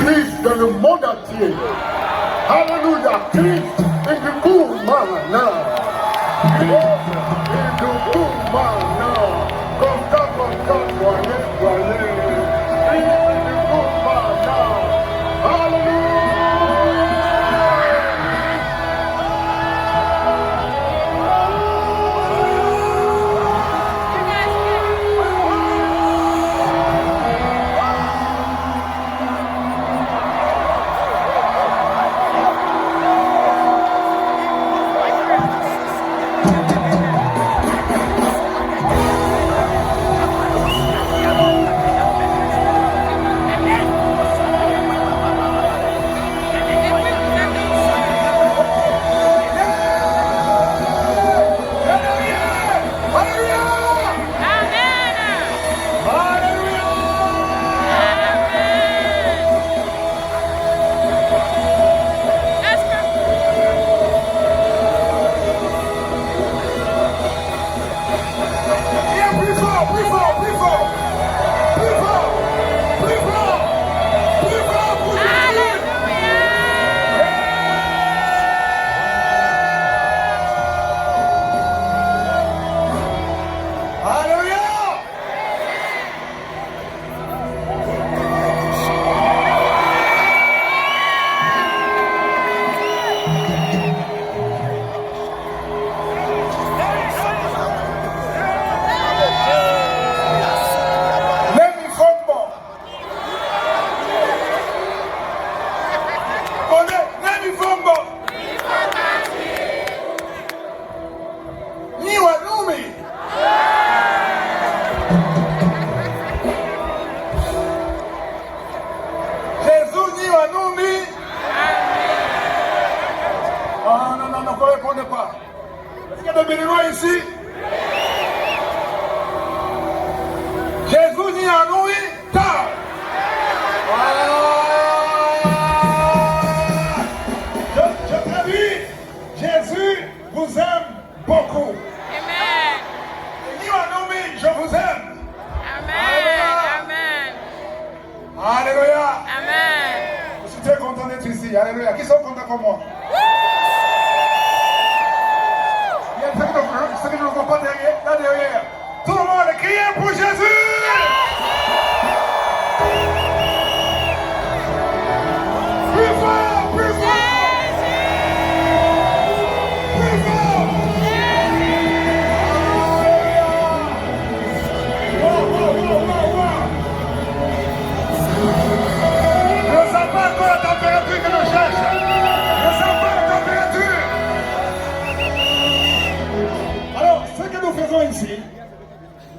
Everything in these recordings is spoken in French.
Christ dans le monde entier. Alléluia, Christ est du coup maintenant. Christ est du coup maintenant. Comme ça, soyez. Christ est du coup maintenant. Alléluia.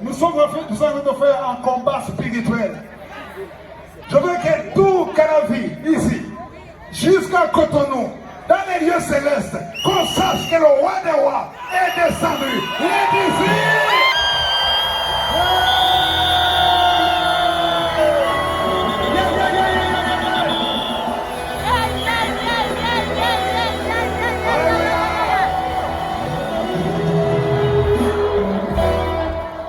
Nous sommes en train de faire un combat spirituel. Je veux que tout Canavi, ici, jusqu'à Cotonou, dans les lieux célestes, qu'on sache que le roi des rois est descendu. Il est ici.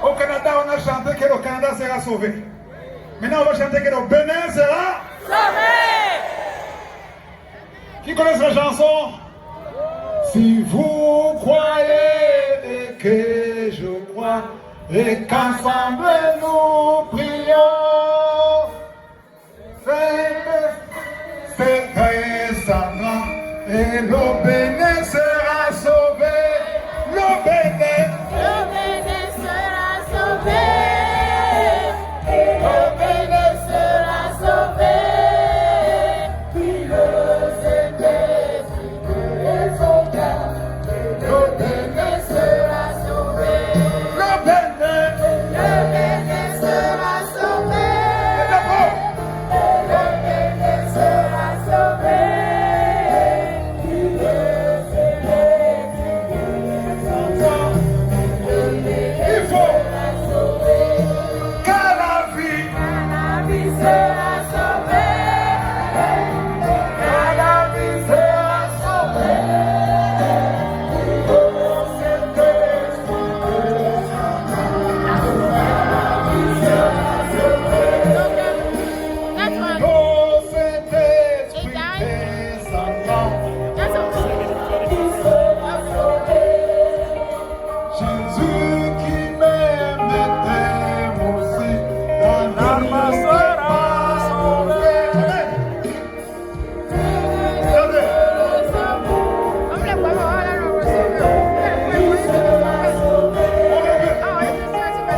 Au Canada, on a chanté que le Canada sera sauvé. Maintenant, on va chanter que le Bénin sera sauvé. Qui connaît la chanson? Si vous croyez et que je crois, et qu'ensemble nous prions, c'est récemment, et le Bénin sera sauvé. Le Bénin sera sauvé. Le Bénin sera sauvé. Puis le Saint-Esprit et son cœur. Le Bénin sera sauvé. Le Bénin sera sauvé. Le Bénin sera sauvé. Puis le alma sera sauvée. Regardez.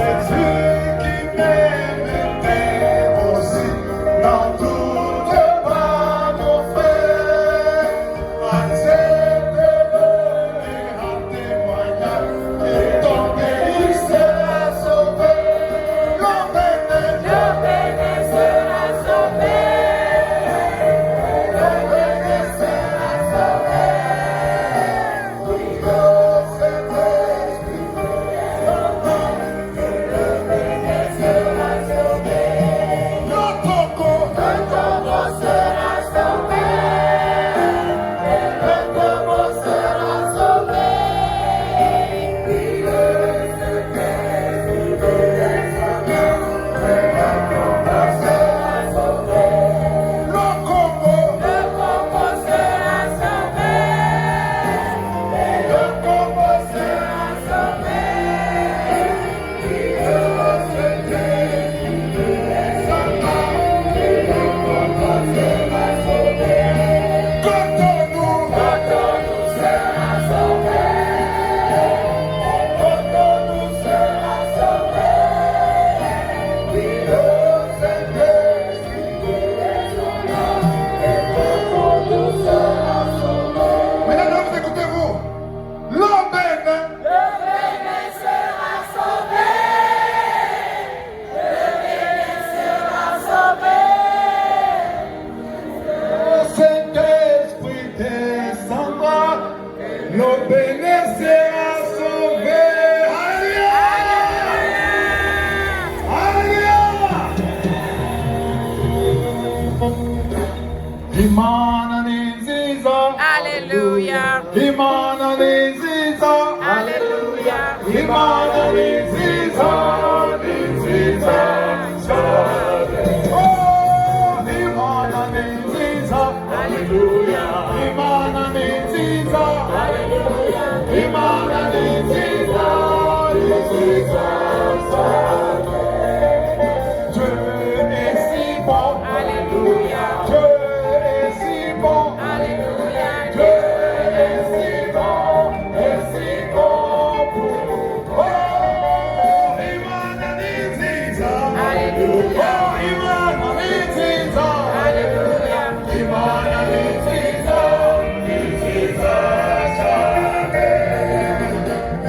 Jésus qui m'aimait aussi, dans toute ma mon frère, accepte-le et rends témoignage, et ton pays sera sauvé. L'homme sera sauvé. Hallelujah. Imana niziza. Hallelujah. Imana niziza. Niziza. Oh, Imana niziza. Hallelujah. Imana niziza. Hallelujah. Imana niziza. Niziza. Dieu est si bon. Hallelujah. Dieu est si bon. Hallelujah. Dieu est si bon pour oh, Imana niziza. Hallelujah. Oh, Imana niziza. Hallelujah. Imana niziza. Niziza cyane.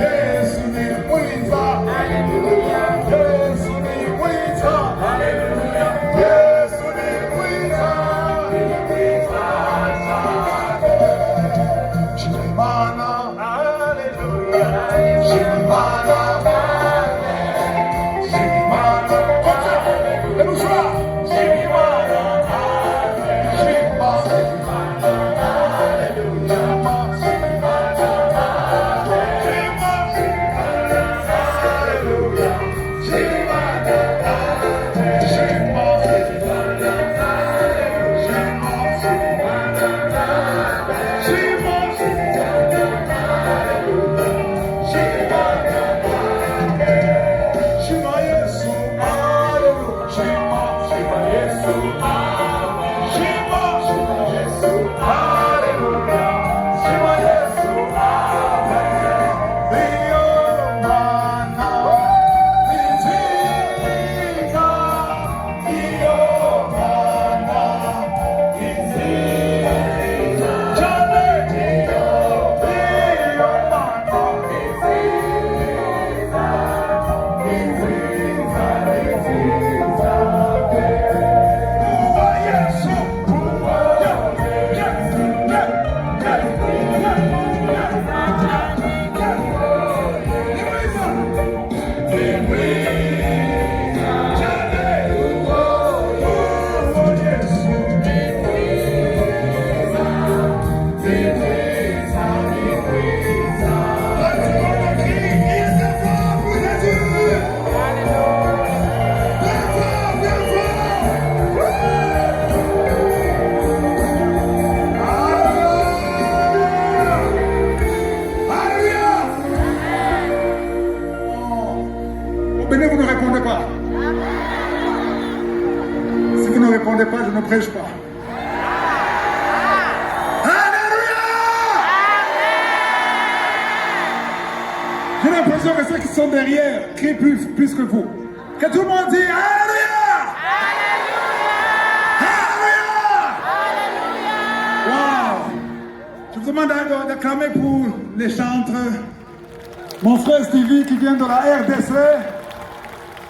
Yesu ni mwiza. Hallelujah. Yesu ni mwiza. Hallelujah. Yesu ni mwiza. Mwiza cyane. Shimana. Hallelujah. Shimana. Shimana. Kote. Elusha. Shimana. Shimana. ne prêche pas. Alléluia! J'ai l'impression que ceux qui sont derrière crient plus que vous. Que tout le monde dit Alléluia! Alléluia! Wow! Je vous demande d'acclamer pour les chantres. Mon frère Stevie qui vient de la RDC.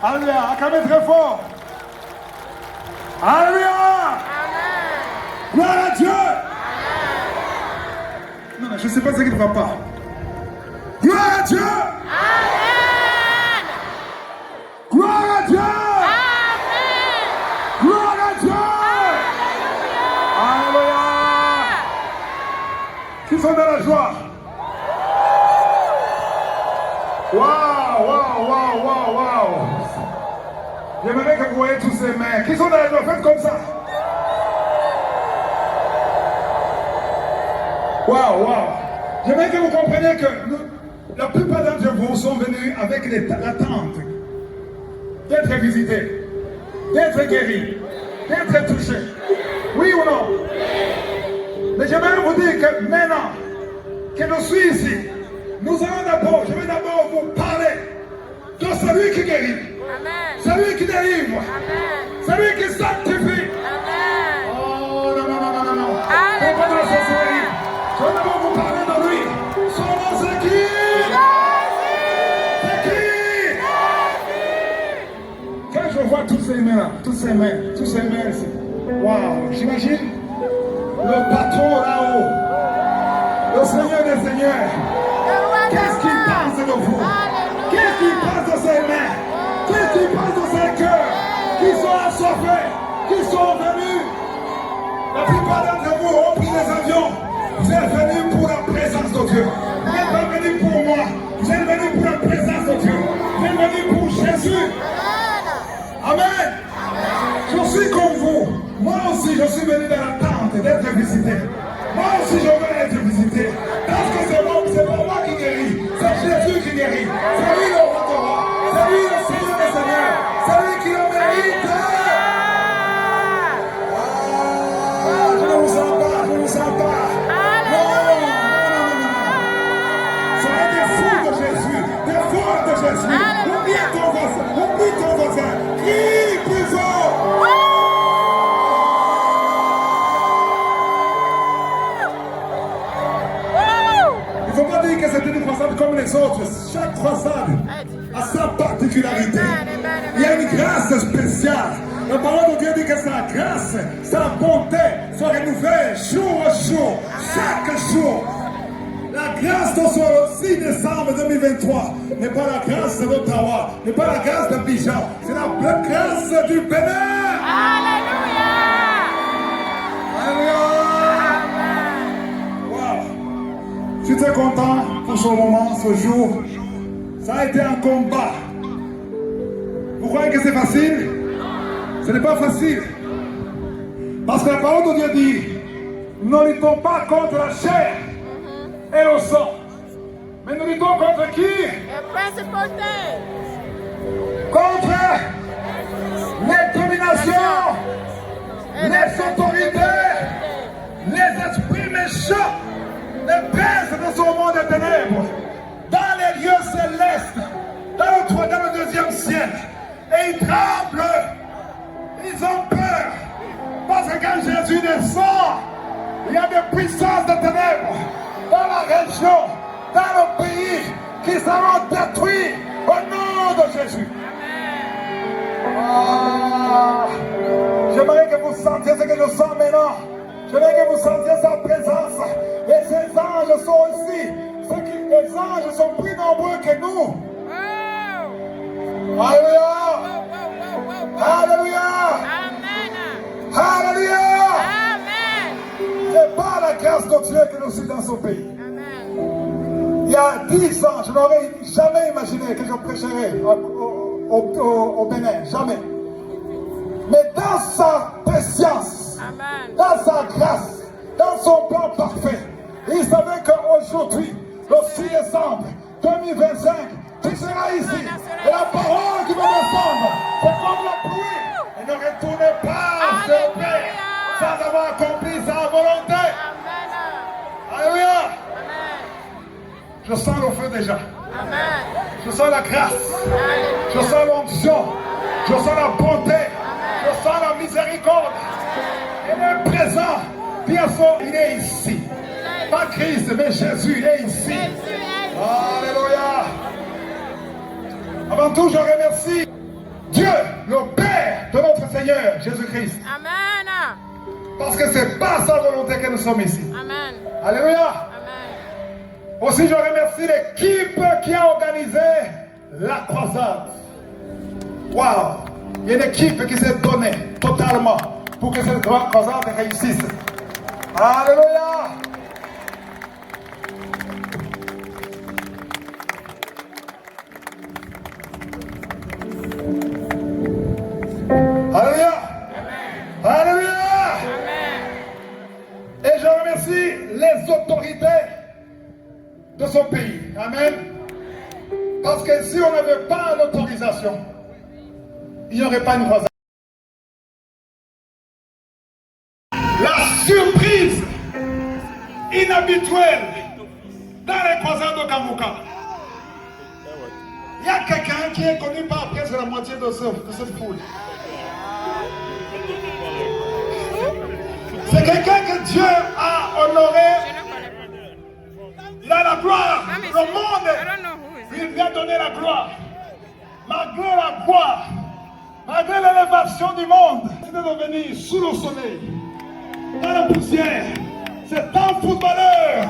Alléluia! Acclamez très fort! Alléluia! Gloire à Dieu! Non, je ne sais pas ce qui ne va pas. Gloire à Dieu! Gloire à Dieu! Gloire à Dieu! Alléluia! Qui sont dans la joie? Waouh, waouh, waouh, waouh, waouh! J'aimerais que vous voyez tous ces mains. Qui sont dans la joie? Faites comme ça. Waouh, waouh! J'aimerais que vous compreniez que la plupart d'entre vous sont venus avec l'attente d'être visités, d'être guéris, d'être touchés. Oui ou non? Mais j'aimerais vous dire que maintenant que je suis ici, je vais d'abord vous parler de celui qui guérit, celui qui délivre, celui qui sanctifie. Oh non, non, non, non, non, non. C'est pas de la sorcellerie. Je vais d'abord vous parler de lui. Son nom c'est qui? C'est qui? Quand je vois tous ces mains là, tous ces mains, waouh, j'imagine le patron là-haut, le Seigneur des Seigneurs. Qu'est-ce qu'il pense de vous? Qu'est-ce qu'il pense de ses mains? Qu'est-ce qu'il pense de ses cœurs? Qui sont assoiffés? Qui sont venus? La plupart d'entre vous ont pris des avions. Vous êtes venus pour la présence de Dieu. Vous n'êtes pas venus pour moi. Vous êtes venus pour la présence de Dieu. Vous êtes venus pour Jésus. Amen. Je suis comme vous. Moi aussi, je suis venu dans l'attente d'être visité. Moi aussi, je veux être visité. Parce que c'est pas moi qui guérit. C'est Jésus qui guérit. C'est lui le roi de roi. C'est lui le Seigneur des Seigneurs. C'est lui qui le mérite. Ah, je ne vous sens pas. Je ne vous sens pas. Non, non, non, non. Soyez des fous de Jésus. Des fous de Jésus. Oublie ton voisin. Oublie ton voisin. Crie plus fort. Il ne faut pas dire que c'est une croissade comme les autres. Chaque croissade a sa particularité. Il y a une grâce spéciale. La parole de Dieu dit que sa grâce, sa bonté se renouvelle jour au jour, chaque jour. La grâce de ce 6 décembre 2023 n'est pas la grâce d'Ottawa, n'est pas la grâce d'Abidjan, c'est la grâce du Bénin. Alléluia. Alléluia. Je suis très content pour ce moment, ce jour. Ça a été un combat. Vous croyez que c'est facile? Ce n'est pas facile. Parce que la parole de Dieu dit, nous ne luttons pas contre la chair et le sang. Mais nous luttons contre qui? Contre les dominations, les autorités, les esprits méchants. Les princes de ce monde des ténèbres, dans les lieux célestes, dans le deuxième ciel. Et ils tremblent, ils ont peur. Parce que quand Jésus descend, il y a des puissances de ténèbres dans la région, dans le pays, qui seront détruits au nom de Jésus. Ah, j'aimerais que vous sentiez ce que je sens maintenant. J'aimerais que vous sentiez sa présence. Et ces anges sont ici. Les anges sont plus nombreux que nous. Alléluia. Alléluia. Alléluia. C'est par la grâce de Dieu que nous sommes dans ce pays. Il y a 10 ans, je n'aurais jamais imaginé que je prêcherais au Bénin. Jamais. Mais dans sa patience, dans sa grâce, dans son plan parfait, il savait qu'aujourd'hui, le 6 décembre 2025, tu seras ici. Et la parole qui va descendre, c'est comme la pluie. Et ne retournez pas vers le Père. Je sens le feu déjà. Amen. Je sens la grâce. Je Alléluia. sens l'onction. Je sens la bonté. Je sens la miséricorde. Il est présent. Dis à son, il est ici. Pas Christ, mais Jésus, il est ici. Jésus est Alléluia. Avant tout, je remercie Dieu, le Père de notre Seigneur, Jésus-Christ. Amen. Parce que c'est par sa volonté que nous sommes ici. Amen. Alléluia. Amen. Aussi, je remercie l'équipe qui a organisé la croisade. Waouh! Il y a une équipe qui s'est donnée totalement pour que cette grande croisade réussisse. Alléluia! Alléluia! Alléluia! Et je remercie les autorités de son pays. Amen. Parce que si on n'avait pas l'autorisation, il n'y aurait pas une croisade. La surprise inhabituelle dans les croisades de Kamuka. Il y a quelqu'un qui est connu par presque la moitié de cette foule. C'est quelqu'un que Dieu a honoré. Il a la gloire. Le monde lui a donné la gloire. Malgré la gloire, malgré l'élévation du monde, c'est de venir sous le soleil, dans la poussière. C'est un footballeur.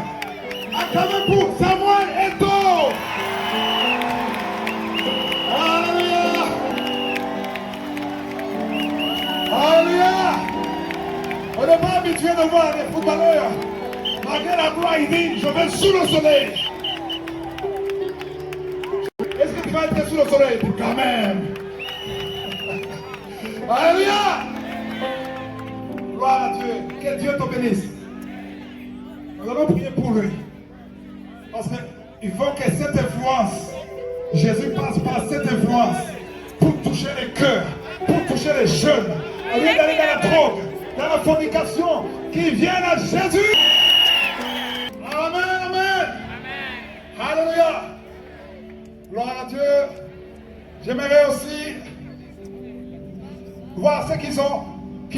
Acclamez pour Samuel Eto'o. Alléluia. Alléluia. On n'est pas habitué de voir les footballeurs. Malgré la gloire, il dit, je vais sous le soleil. Est-ce que tu vas être sous le soleil? Quand même. Alléluia. Gloire à Dieu. Que Dieu te bénisse. Nous allons prier pour lui. Parce qu'il faut que cette influence, Jésus passe par cette influence pour toucher les cœurs, pour toucher les jeunes. Au lieu d'aller dans la drogue, dans la fornication, qu'ils viennent à Jésus. Amen, amen. Alléluia. Gloire à Dieu. J'aimerais aussi voir ceux qui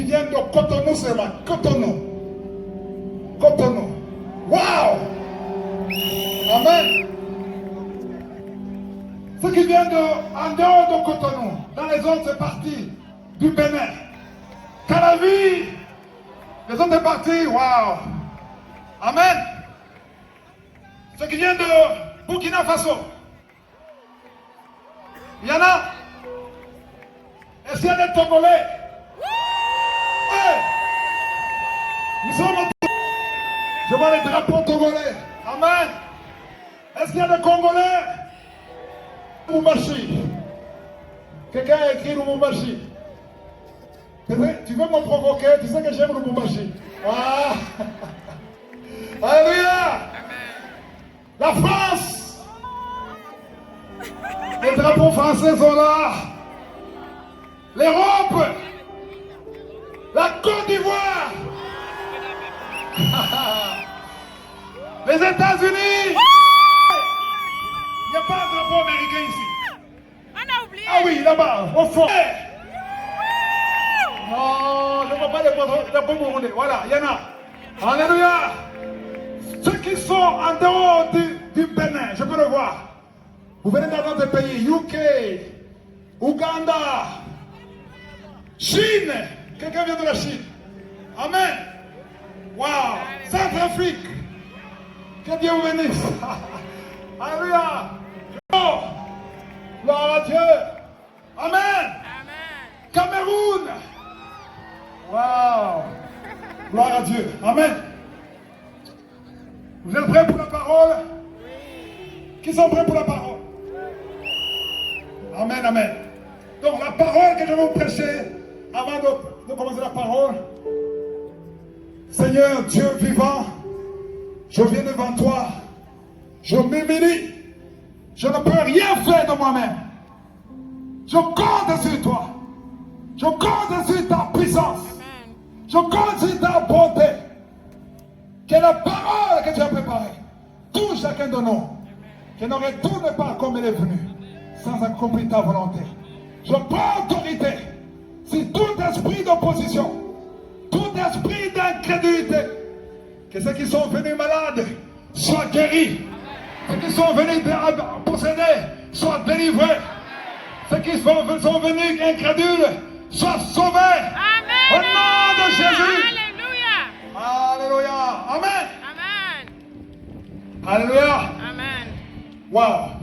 viennent de Cotonou seulement. Cotonou. Cotonou. Wow. Amen. Ceux qui viennent en dehors de Cotonou, dans les autres parties du Bénin. Calavi, les autres parties, wow. Amen. Ceux qui viennent de Burkina Faso. Il y en a. Est-ce qu'il y a des Togolais? Hey! Nous sommes. Je vois les drapeaux togolais. Amen. Est-ce qu'il y a des Congolais? Lubumbashi. Quelqu'un a écrit Lubumbashi. Tu veux me provoquer? Tu sais que j'aime Lubumbashi. Ah. Alléluia. La France. Les drapeaux français sont là. L'Europe. La Côte d'Ivoire. Les États-Unis. Il n'y a pas de drapeau américain ici. On a oublié. Ah oui, là-bas, au fond. Non, je ne vois pas les drapeaux burundais. Voilà, il y en a. Alléluia. Ceux qui sont en dehors du Bénin, je peux le voir. Vous venez dans notre pays, UK, Ouganda, Chine. Quelqu'un vient de la Chine. Amen. Wow. Centrafrique. Que Dieu vous bénisse. Alléluia. Oh. Gloire à Dieu. Amen. Cameroun. Wow. Gloire à Dieu. Amen. Vous êtes prêts pour la parole? Qui sont prêts pour la parole? Amen, amen. Donc la parole que je vais vous prêcher, avant de commencer la parole, Seigneur Dieu vivant, je viens devant toi, je m'humilie, je ne peux rien faire de moi-même. Je compte sur toi, je compte sur ta puissance, je compte sur ta bonté. Que la parole que tu as préparée touche chacun de nous Je ne retourne pas comme elle est venue, sans accomplir ta volonté. Je prends autorité sur tout esprit d'opposition, tout esprit d'incrédulité. Que ceux qui sont venus malades soient guéris. Ceux qui sont venus possédés soient délivrés. Ceux qui sont venus incrédules soient sauvés. Amen. Au nom de Jésus. Alléluia. Alléluia. Amen. Amen. Alléluia. Amen. Wow.